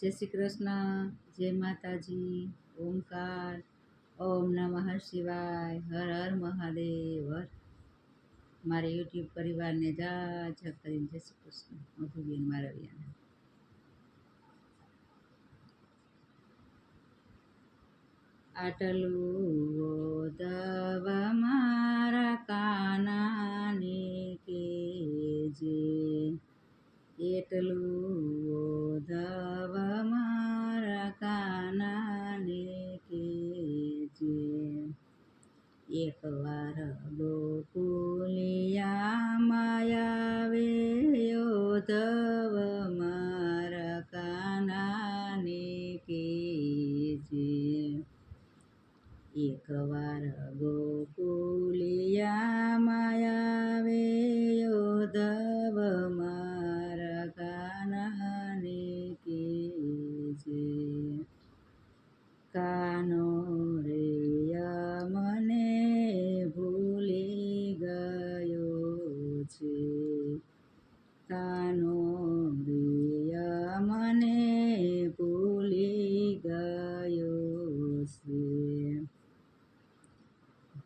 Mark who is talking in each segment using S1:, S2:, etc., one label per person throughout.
S1: જય શ્રી કૃષ્ણ, જય માતાજી, ઓમકાર, ઓમ નમઃ શિવાય, હર હર મહાદેવ. મારે યુટ્યુબ પરિવારને જા કરીને જય શ્રી કૃષ્ણ. મધુબેન મારવિયાને આટલું ઓદવ મારા કાનાને કેજે, એટલું ઓદવ મારા કાનાને કેજે. એકવાર ગોકુલિયામાં આવે ઓદવ મારા કાનાને કેજે. એકવાર ગોકુલિયામાં આવે ઓદવ મારા કાનાને કેજે. કાનો રે મને ભૂલી ગયો છે, કાનો રે મને ભૂલી ગયો છે.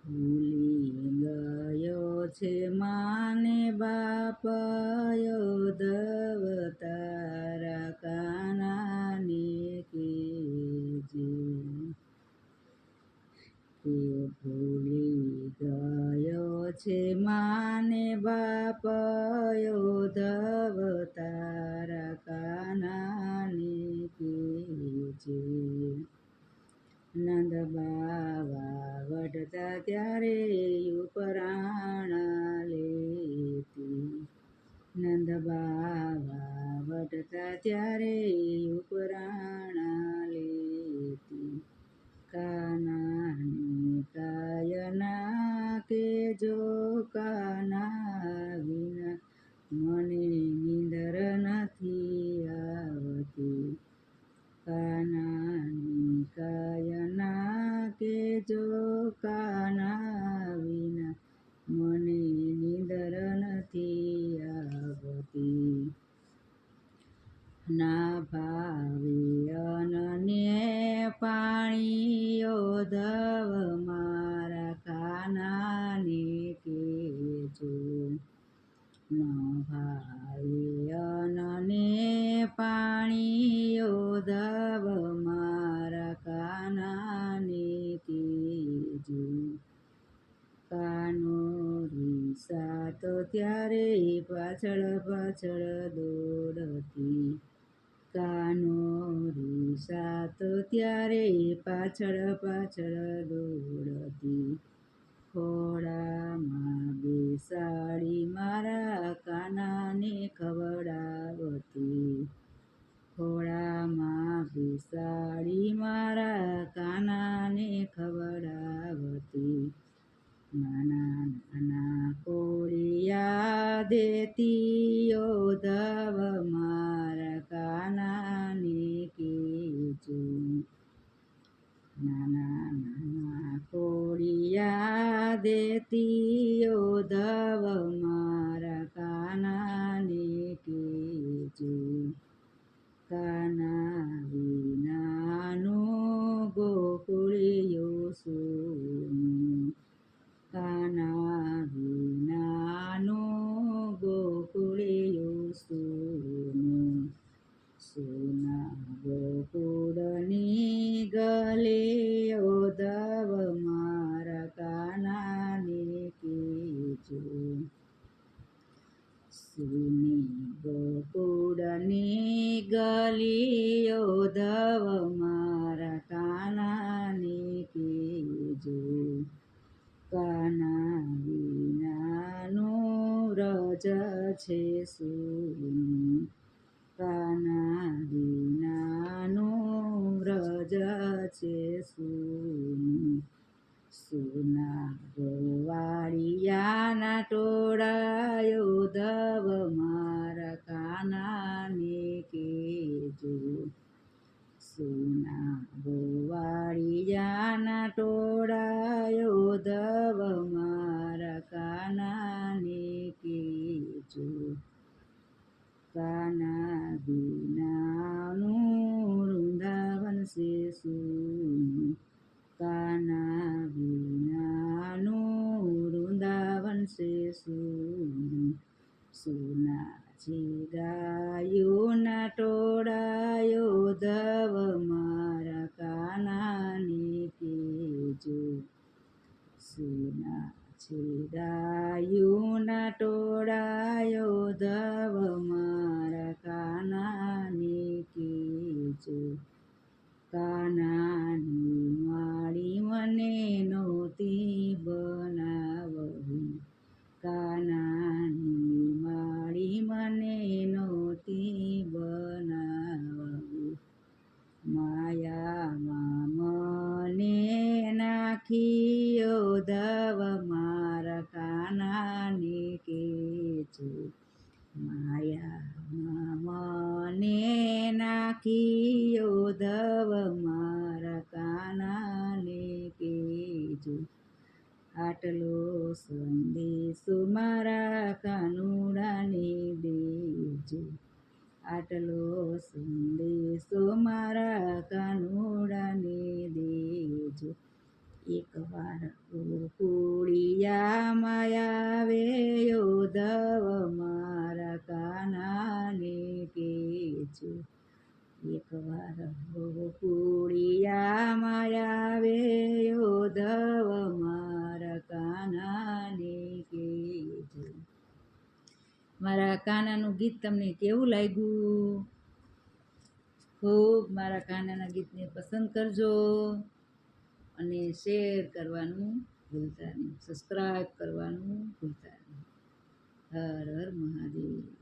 S1: ભૂલી ગયો છે માને બાપ ઓદવ તારા કાનાને કેજે. કે ભૂલી ગયો છે માને બાપ ઓદવ તારા કાનાને કેજે. નંદ બાવા વઢતા ત્યારે ઉપરાણા લેતી, નંદ બાવા વઢતા ત્યારે ઉપરાણા લેતી. કાનાને કાયના કેજો, કાના વિના મને નીંદર નથી આવતી. કાનાની કાયના કેજો, કાના વિના મને નીંદર નથી આવતી. ના ભાવે અનને પાણી ઓદવ મારા કાનાને કેજો. ન ભાવે અનને પાણી ઓદવ મારા કાનાને કેજો. કાનો રીસાતો ત્યારે પાછળ પાછળ દોડતી, કાનો રીસાતો ત્યારે પાછળ પાછળ દોડતી. ખોળામાં બેસાડી મારા કાનાને ખવડાવતી, ખોળામાં બેસાડી મારા કાનાને ખવડાવતી. નાના નાના કોળિયા દેતી ઓદવ મારા કાનાને કેજો. નાના નાના કોળિયા દેતી ઓદવ મારા કાનાને કેજો. કાના વિનાનું ગોકુળિયું સૂનું, કાના વિનાનું ગોકુળિયું સૂનું. સોના ગોકુળની ગલે ઓદવ મારા કાનાને કેજો. સુની ગોકુળની ગલી ઓદવ મારા કાનાને કેજો. કાના વિનાનું વ્રજ છે સૂનું, કાના વિનાનું વ્રજ છે સૂનું. સુના ગોવાળિયાના ટોળા ઓદવ મારા કાનાને કેજો. સુના ગોવાળિયાના ટોળા ઓદવ મારા કાનાને કેજો. કાના વિનાનું સૂનું, કાના વિનાનું વૃંદાવન છે સૂનું. સોનાજી ગાયોના ટોળાયો ધવ મારા કાનાને કેજો. સોનાજી ગાયોના ટોળાયો ધવ મારા કાનાને કેજો. કાનાની માળી મને નહોતી બનાવવી, કાનાની માળી મને નહોતી બનાવવી. માયામાં મને નાખી ધવ મારા કાનાને કેજો. માયામાં મને નાખી ધવ મારા કાનાને કેજો. આટલો સંદેશો મારા કાનુડાને દેજો. આટલો સંદેશો મારા કાનુડાને દેજો. એકવાર ગોકુળિયામાં આવે ધવ મારા કાનાને કેજો. એકવાર ગોકુળિયામાં આવે ધવ મારા કાનાને કેજો. મારા કાનાનું ગીત તમને કેવું લાગ્યું? ખૂબ મારા કાનાના ગીતને પસંદ કરજો અને શેર કરવાનું ભૂલતા નહીં, સબસ્ક્રાઈબ કરવાનું ભૂલતા નહીં. હર હર મહાદેવ.